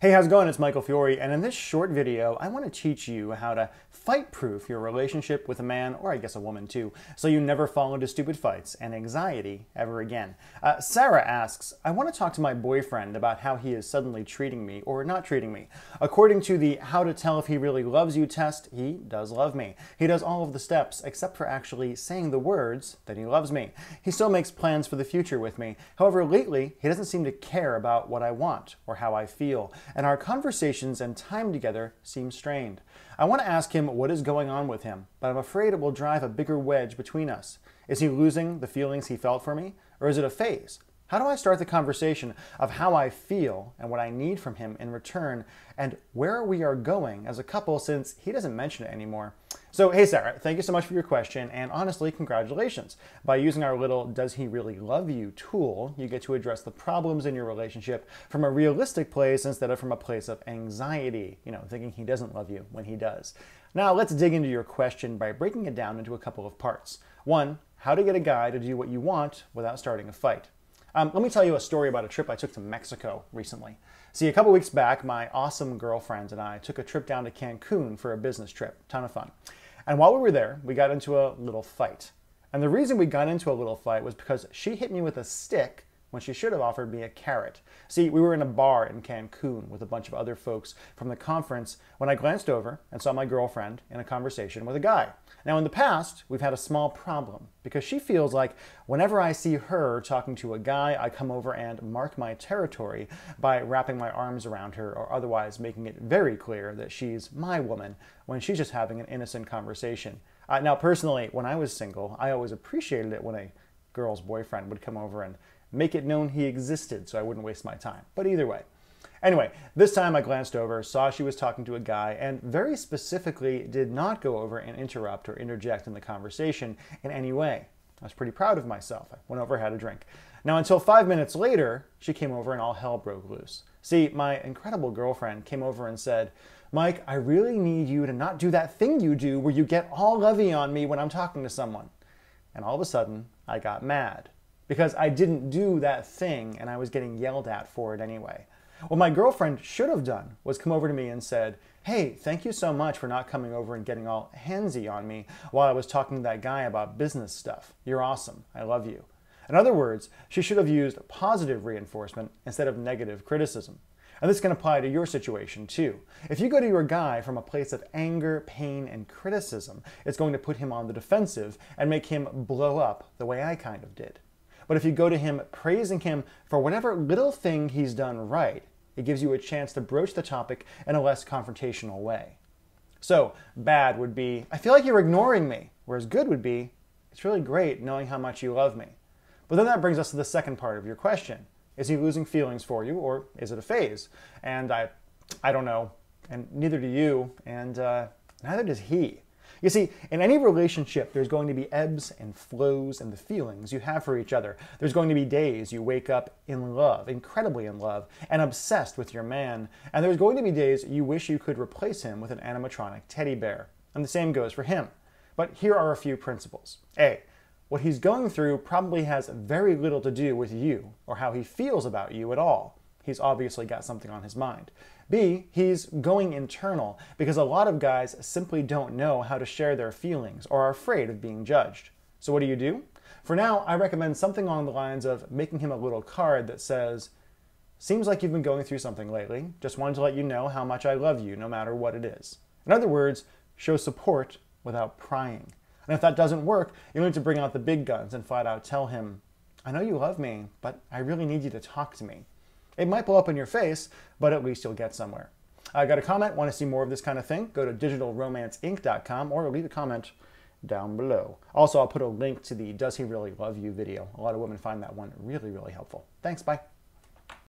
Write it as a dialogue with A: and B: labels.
A: Hey, how's it going? It's Michael Fiore, and in this short video, I want to teach you how to fight-proof your relationship with a man, or I guess a woman too, so you never fall into stupid fights and anxiety ever again. Sarah asks, I want to talk to my boyfriend about how he is suddenly treating me or not treating me. According to the How to Tell If He Really Loves You test, he does love me. He does all of the steps except for actually saying the words that he loves me. He still makes plans for the future with me. However, lately, he doesn't seem to care about what I want or how I feel, and our conversations and time together seem strained. I want to ask him what is going on with him, but I'm afraid it will drive a bigger wedge between us. Is he losing the feelings he felt for me, or is it a phase? How do I start the conversation of how I feel and what I need from him in return, and where we are going as a couple since he doesn't mention it anymore? So, hey Sarah, thank you so much for your question, and honestly, congratulations. By using our little Does He Really Love You tool, you get to address the problems in your relationship from a realistic place instead of from a place of anxiety, thinking he doesn't love you when he does. Now, let's dig into your question by breaking it down into a couple of parts. One, how to get a guy to do what you want without starting a fight. Let me tell you a story about a trip I took to Mexico recently. See, a couple weeks back, my awesome girlfriend and I took a trip down to Cancun for a business trip. Ton of fun. And while we were there, we got into a little fight. And the reason we got into a little fight was because she hit me with a stick when she should have offered me a carrot. See, we were in a bar in Cancun with a bunch of other folks from the conference when I glanced over and saw my girlfriend in a conversation with a guy. Now, in the past, we've had a small problem because she feels like whenever I see her talking to a guy, I come over and mark my territory by wrapping my arms around her or otherwise making it very clear that she's my woman when she's just having an innocent conversation. Now, personally, when I was single, I always appreciated it when a girl's boyfriend would come over and make it known he existed so I wouldn't waste my time. But either way. Anyway, this time I glanced over, saw she was talking to a guy, and very specifically did not go over and interrupt or interject in the conversation in any way. I was pretty proud of myself. I went over, had a drink. Now, until 5 minutes later, she came over and all hell broke loose. See, my incredible girlfriend came over and said, Mike, I really need you to not do that thing you do where you get all lovey on me when I'm talking to someone. And all of a sudden, I got mad because I didn't do that thing and I was getting yelled at for it anyway. What my girlfriend should have done was come over to me and said, hey, thank you so much for not coming over and getting all handsy on me while I was talking to that guy about business stuff. You're awesome. I love you. In other words, she should have used positive reinforcement instead of negative criticism. And this can apply to your situation too. If you go to your guy from a place of anger, pain, and criticism, it's going to put him on the defensive and make him blow up the way I kind of did. But if you go to him praising him for whatever little thing he's done right, it gives you a chance to broach the topic in a less confrontational way. So, bad would be, I feel like you're ignoring me, whereas good would be, it's really great knowing how much you love me. But then that brings us to the second part of your question. Is he losing feelings for you, or is it a phase? And I don't know, and neither do you, and neither does he. You see, in any relationship, there's going to be ebbs and flows in the feelings you have for each other. There's going to be days you wake up in love, incredibly in love, and obsessed with your man. And there's going to be days you wish you could replace him with an animatronic teddy bear. And the same goes for him. But here are a few principles. A, what he's going through probably has very little to do with you or how he feels about you at all. He's obviously got something on his mind. B, he's going internal because a lot of guys simply don't know how to share their feelings or are afraid of being judged. So what do? For now, I recommend something along the lines of making him a little card that says, seems like you've been going through something lately. Just wanted to let you know how much I love you no matter what it is. In other words, show support without prying. And if that doesn't work, you'll need to bring out the big guns and flat out tell him, I know you love me, but I really need you to talk to me. It might blow up in your face, but at least you'll get somewhere. I got a comment, want to see more of this kind of thing? Go to digitalromanceinc.com or leave a comment down below. Also, I'll put a link to the Does He Really Love You video. A lot of women find that one really, really helpful. Thanks, bye.